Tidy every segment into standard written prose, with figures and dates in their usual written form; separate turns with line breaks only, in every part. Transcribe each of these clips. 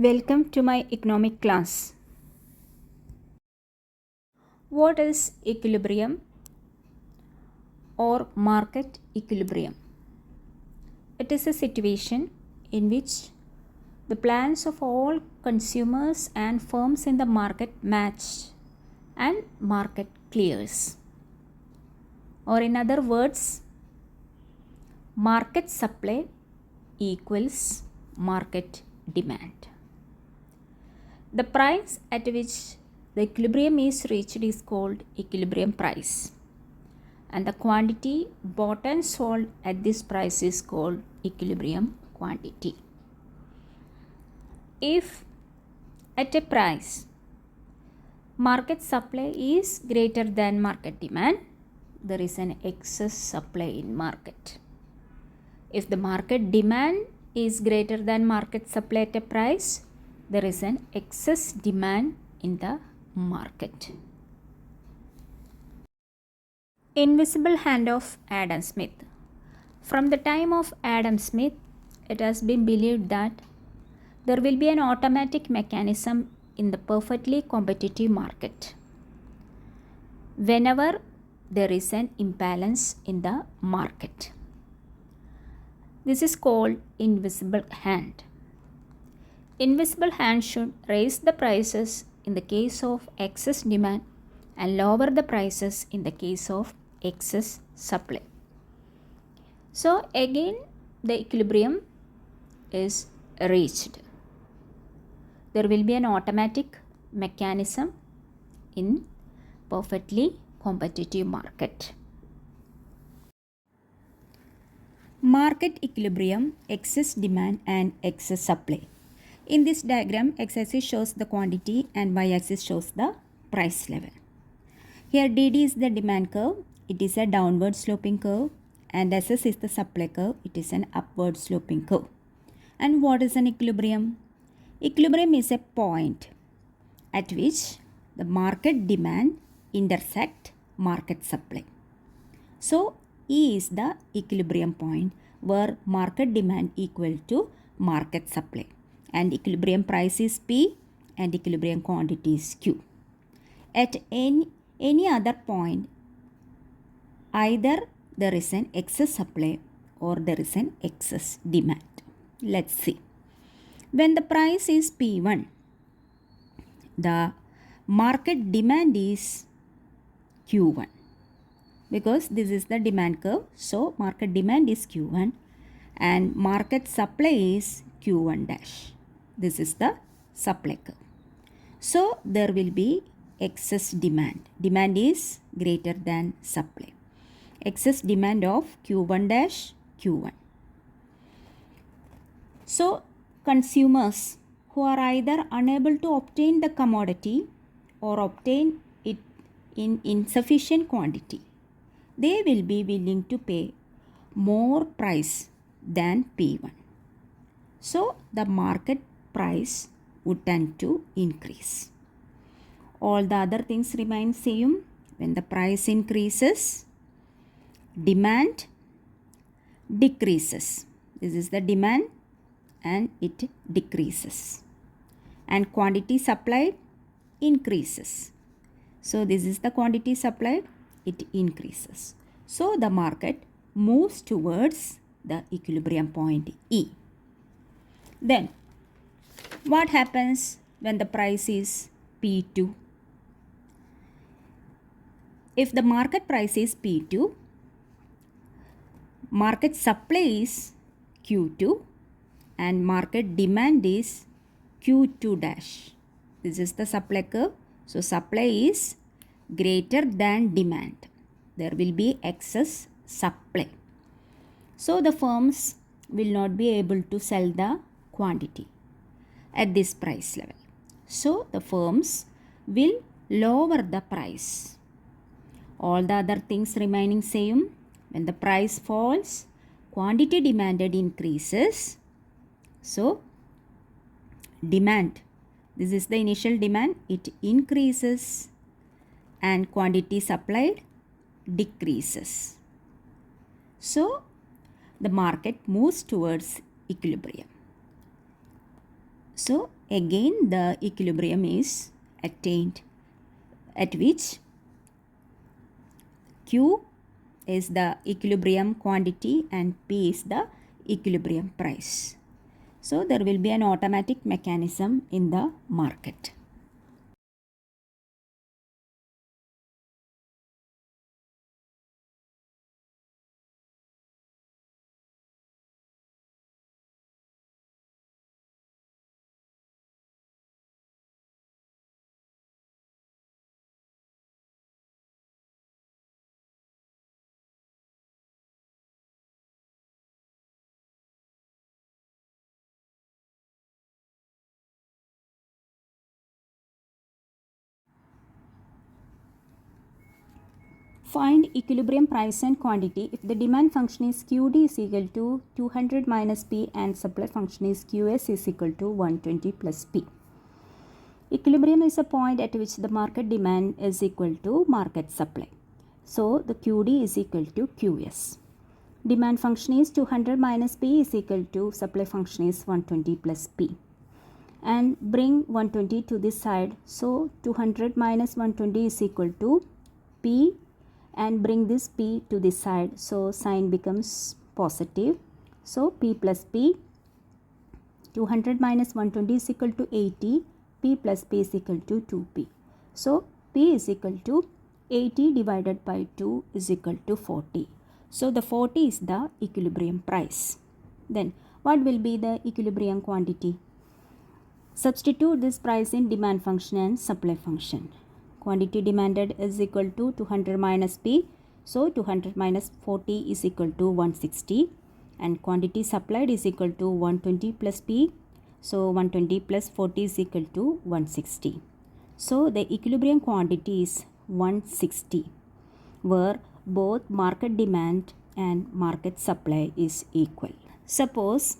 Welcome to my economic class. What is equilibrium or market equilibrium? It is a situation in which the plans of all consumers and firms in the market match and market clears. Or in other words, market supply equals market demand. The price at which the equilibrium is reached is called equilibrium price, and the quantity bought and sold at this price is called equilibrium quantity. If at a price market supply is greater than market demand, there is an excess supply in market. If the market demand is greater than market supply at a price, there is an excess demand in the market. Invisible hand of Adam Smith. From the time of Adam Smith, it has been believed that there will be an automatic mechanism in the perfectly competitive market whenever there is an imbalance in the market. This is called invisible hand. Invisible hand should raise the prices in the case of excess demand and lower the prices in the case of excess supply. So again the equilibrium is reached. There will be an automatic mechanism in perfectly competitive market. Market equilibrium, excess demand and excess supply. In this diagram, x-axis shows the quantity and y-axis shows the price level. Here DD is the demand curve, it is a downward sloping curve, and SS is the supply curve, it is an upward sloping curve. And what is an equilibrium? Equilibrium is a point at which the market demand intersect market supply. So E is the equilibrium point where market demand equal to market supply, and equilibrium price is P and equilibrium quantity is Q. At any other point, either there is an excess supply or there is an excess demand. Let's see. When the price is P1, the market demand is Q1, because this is the demand curve. So market demand is Q1 and market supply is Q1 dash. This is the supply curve. So there will be excess demand. Demand is greater than supply. Excess demand of Q1 dash Q1. So consumers who are either unable to obtain the commodity or obtain it in insufficient quantity, they will be willing to pay more price than P1. So the market price would tend to increase. All the other things remain same. When the price increases, demand decreases. This is the demand and it decreases. And quantity supplied increases. So this is the quantity supplied, it increases. So the market moves towards the equilibrium point E. Then what happens when the price is P2? If the market price is P2, market supply is Q2 and market demand is Q2 dash. This is the supply curve. So supply is greater than demand. There will be excess supply. So the firms will not be able to sell the quantity at this price level. So the firms will lower the price. All the other things remaining same. When the price falls, quantity demanded increases. So demand, this is the initial demand, it increases and quantity supplied decreases. So the market moves towards equilibrium. So again the equilibrium is attained, at which Q is the equilibrium quantity and P is the equilibrium price. So there will be an automatic mechanism in the market. Find equilibrium price and quantity if the demand function is QD is equal to 200 minus P and supply function is QS is equal to 120 plus P. Equilibrium is a point at which the market demand is equal to market supply. So the QD is equal to QS. Demand function is 200 minus P is equal to supply function is 120 plus P. And bring 120 to this side. So 200 minus 120 is equal to P, and bring this P to this side. So sign becomes positive. So P plus P, 200 minus 120 is equal to 80. P plus P is equal to 2P. So P is equal to 80 divided by 2 is equal to 40. So the 40 is the equilibrium price. Then what will be the equilibrium quantity? Substitute this price in demand function and supply function. Quantity demanded is equal to 200 minus P. So 200 minus 40 is equal to 160. And quantity supplied is equal to 120 plus P. So 120 plus 40 is equal to 160. So the equilibrium quantity is 160, where both market demand and market supply is equal. Suppose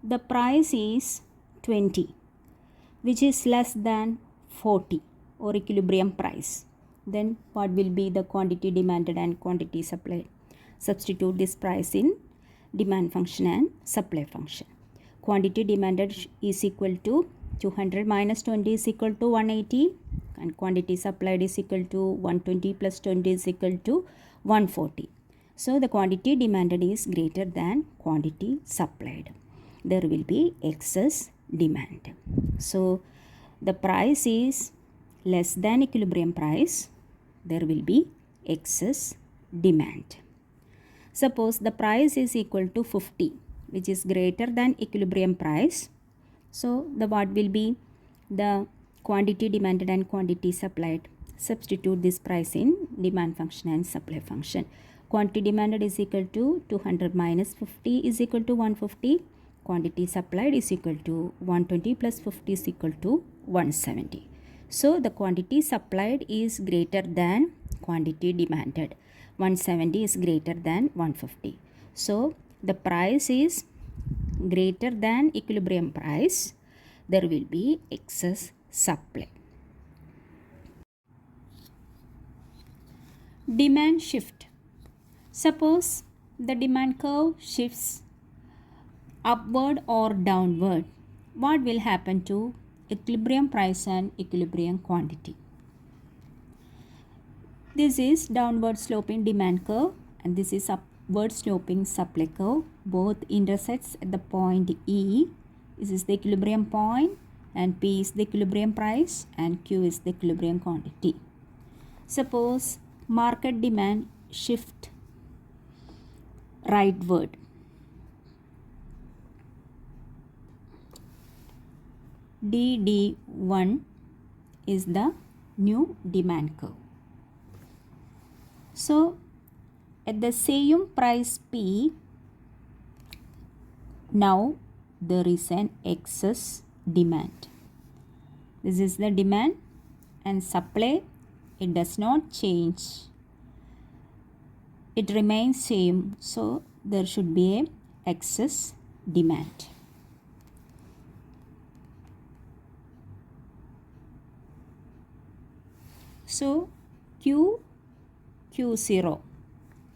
the price is 20, which is less than 40, or equilibrium price. Then what will be the quantity demanded and quantity supplied? Substitute this price in demand function and supply function. Quantity demanded is equal to 200 minus 20 is equal to 180, and quantity supplied is equal to 120 plus 20 is equal to 140. So the quantity demanded is greater than quantity supplied. There will be excess demand. So the price is less than equilibrium price, there will be excess demand. Suppose the price is equal to 50, which is greater than equilibrium price. So the what will be the quantity demanded and quantity supplied? Substitute this price in demand function and supply function. Quantity demanded is equal to 200 minus 50 is equal to 150. Quantity supplied is equal to 120 plus 50 is equal to 170. So the quantity supplied is greater than quantity demanded. 170 is greater than 150. So the price is greater than equilibrium price. There will be excess supply. Demand shift. Suppose the demand curve shifts upward or downward. What will happen to equilibrium price and equilibrium quantity? This is downward sloping demand curve and this is upward sloping supply curve. Both intersects at the point E. This is the equilibrium point and P is the equilibrium price and Q is the equilibrium quantity. Suppose market demand shift rightward. DD1 is the new demand curve. So at the same price P, now there is an excess demand. This is the demand and supply, it does not change. It remains same, so there should be a excess demand. So Q0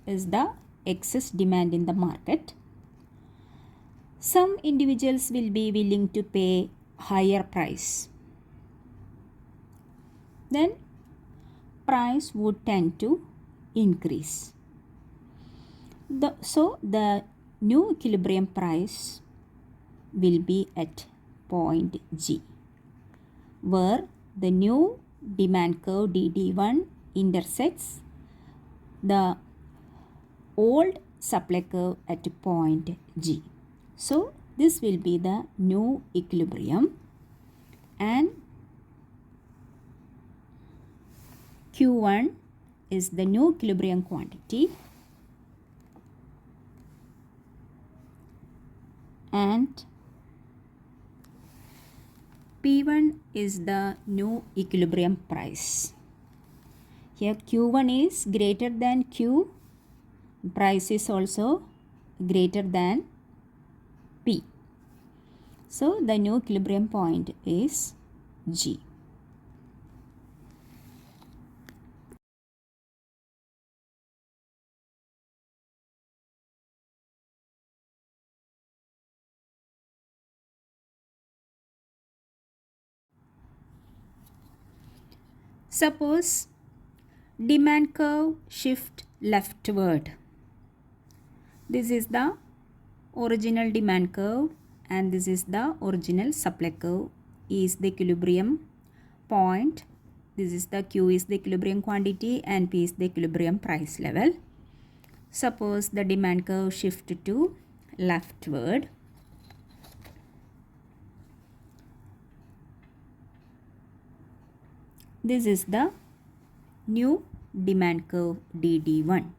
is the excess demand in the market. Some individuals will be willing to pay higher price, then price would tend to increase. So the new equilibrium price will be at point G, where the new demand curve DD1 intersects the old supply curve at point G. So this will be the new equilibrium, and Q1 is the new equilibrium quantity, and P1 is the new equilibrium price. Here Q1 is greater than Q, price is also greater than P. So the new equilibrium point is G. Suppose demand curve shift leftward. This is the original demand curve and this is the original supply curve is the equilibrium point. This is the Q is the equilibrium quantity and P is the equilibrium price level. Suppose the demand curve shift to leftward. This is the new demand curve DD1.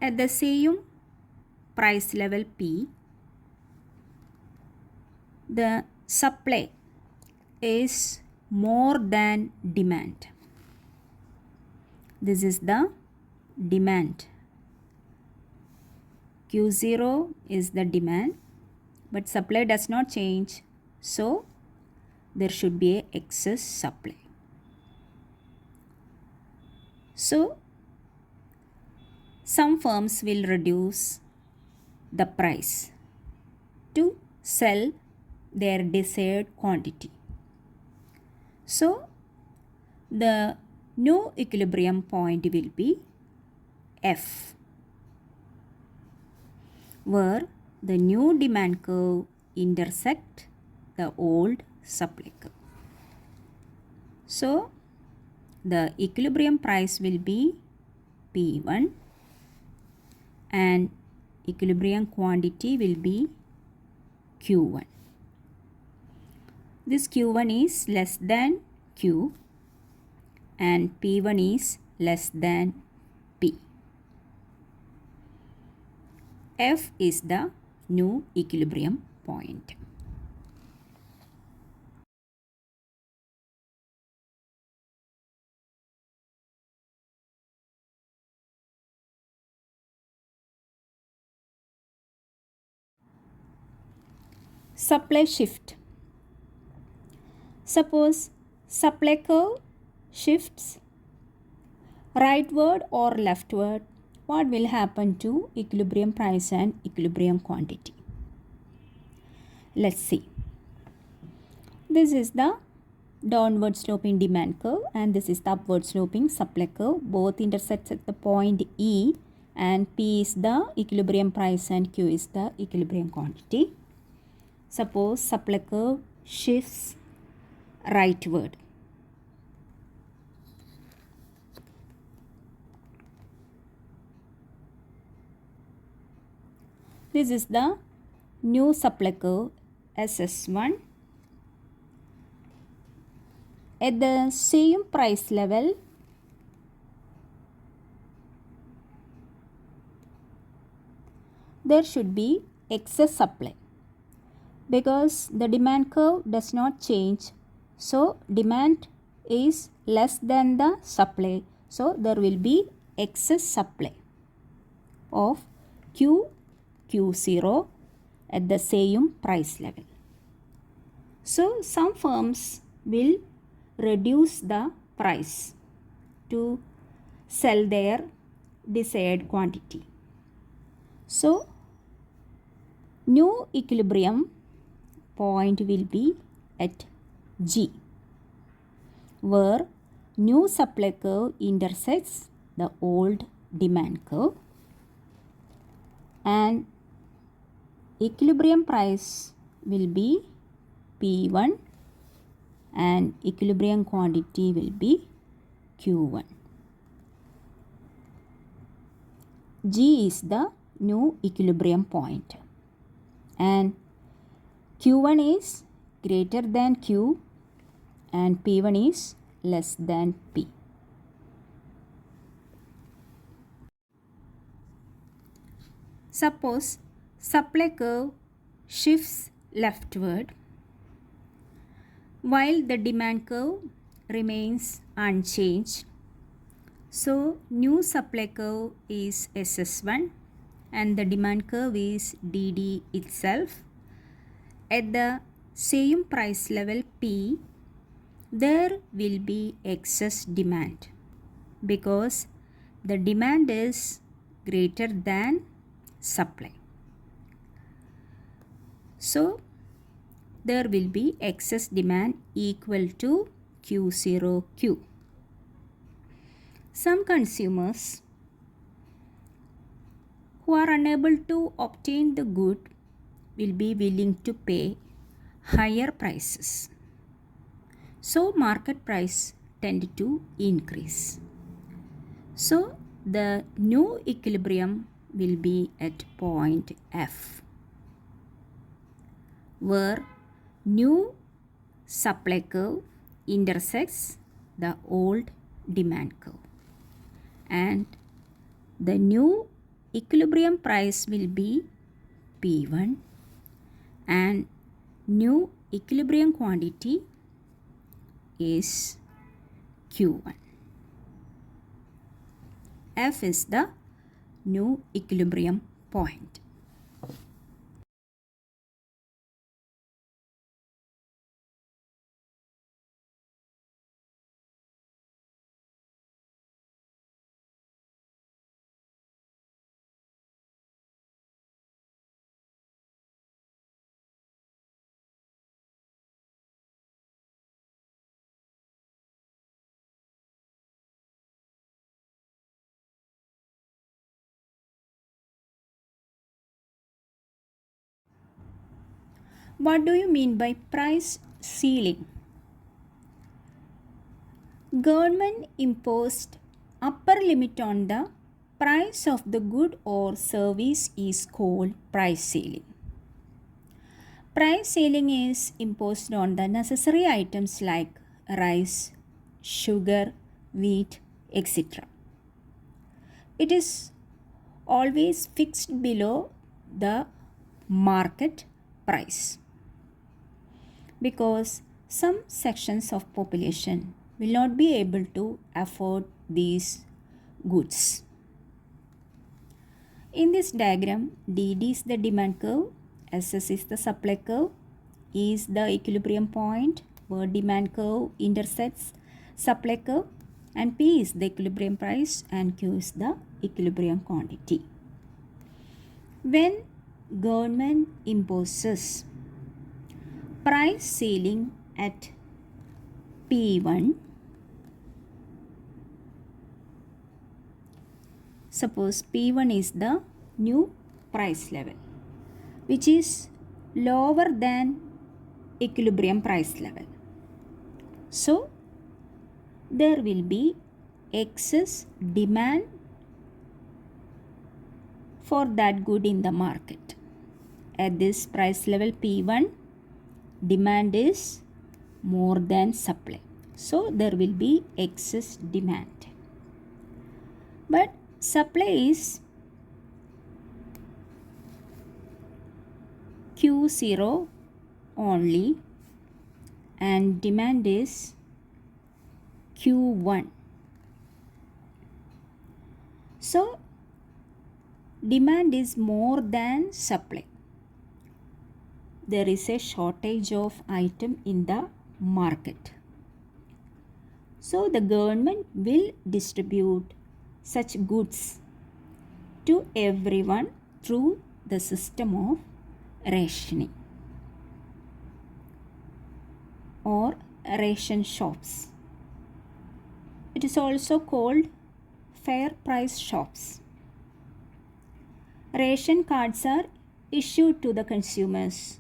At the same price level P, the supply is more than demand. This is the demand. Q0 is the demand, but supply does not change, so there should be an excess supply. So some firms will reduce the price to sell their desired quantity. So the new equilibrium point will be F, where the new demand curve intersect the old supply curve. So the equilibrium price will be P1 and equilibrium quantity will be Q1. This Q1 is less than Q and P1 is less than P. F is the new equilibrium point. Supply shift. Suppose supply curve shifts rightward or leftward, what will happen to equilibrium price and equilibrium quantity? Let's see. This is the downward sloping demand curve and this is the upward sloping supply curve. Both intersect at the point E, and P is the equilibrium price and Q is the equilibrium quantity. Suppose supply curve shifts rightward. This is the new supply curve SS1. At the same price level, there should be excess supply because the demand curve does not change. So demand is less than the supply. So there will be excess supply of Q0 at the same price level. So some firms will reduce the price to sell their desired quantity. So new equilibrium point will be at G, where new supply curve intersects the old demand curve, and equilibrium price will be P1 and equilibrium quantity will be Q1. G is the new equilibrium point, and Q1 is greater than Q and P1 is less than P. Suppose supply curve shifts leftward while the demand curve remains unchanged. So new supply curve is SS1 and the demand curve is DD itself. At the same price level P, there will be excess demand because the demand is greater than supply. So there will be excess demand equal to Q0Q. Some consumers who are unable to obtain the good will be willing to pay higher prices. So market price tend to increase. So the new equilibrium will be at point F, where new supply curve intersects the old demand curve, and the new equilibrium price will be P1 and new equilibrium quantity is Q1. F is the new equilibrium point. What do you mean by price ceiling? Government imposed upper limit on the price of the good or service is called price ceiling. Price ceiling is imposed on the necessary items like rice, sugar, wheat, etc. It is always fixed below the market price because some sections of population will not be able to afford these goods. In this diagram, DD is the demand curve, SS is the supply curve, E is the equilibrium point where demand curve intersects supply curve, and P is the equilibrium price and Q is the equilibrium quantity. When government imposes price ceiling at P1, suppose P1 is the new price level which is lower than equilibrium price level. So there will be excess demand for that good in the market. At this price level P1, demand is more than supply. So there will be excess demand. But supply is Q0 only and demand is Q1. So demand is more than supply. There is a shortage of item in the market. So the government will distribute such goods to everyone through the system of rationing or ration shops. It is also called fair price shops. Ration cards are issued to the consumers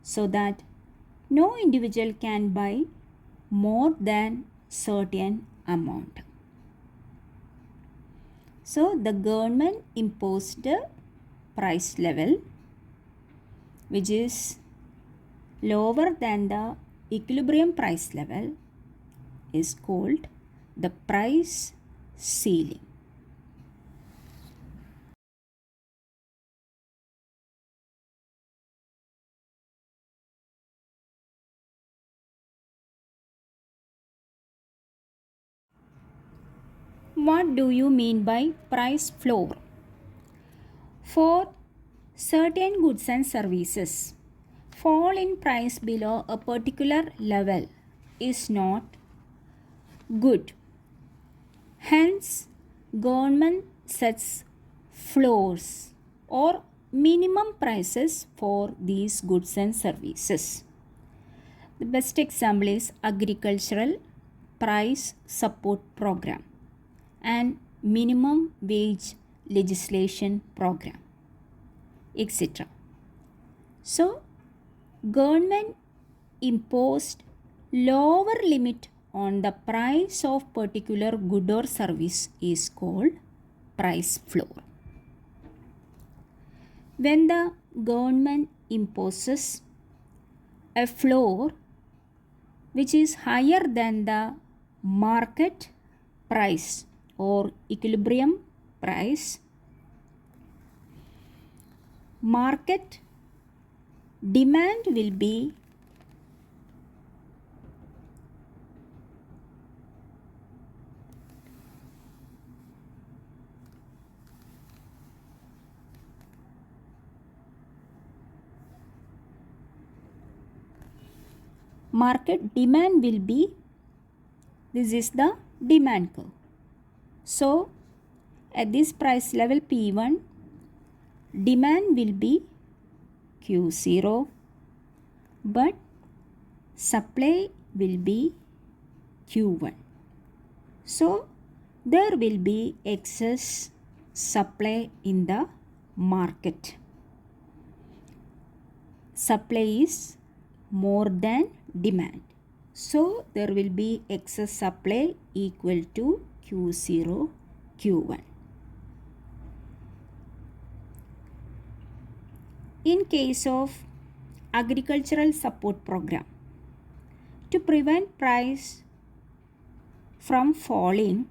so that no individual can buy more than certain amount. So the government imposed a price level which is lower than the equilibrium price level is called the price ceiling. What do you mean by price floor? For certain goods and services, fall in price below a particular level is not good. Hence, government sets floors or minimum prices for these goods and services. The best example is agricultural price support program and minimum wage legislation program, etc. So, government imposed lower limit on the price of particular good or service is called price floor. When the government imposes a floor which is higher than the market price or equilibrium price, market demand will be this is the demand curve. So at this price level P1, demand will be Q0, but supply will be Q1. So there will be excess supply in the market. Supply is more than demand. So there will be excess supply equal to Q0, Q1. In case of agricultural support program, to prevent price from falling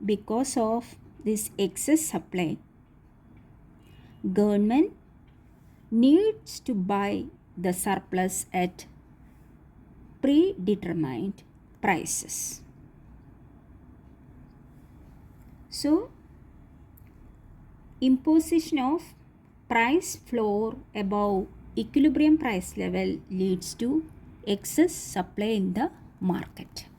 because of this excess supply, government needs to buy the surplus at predetermined prices. So, imposition of price floor above equilibrium price level leads to excess supply in the market.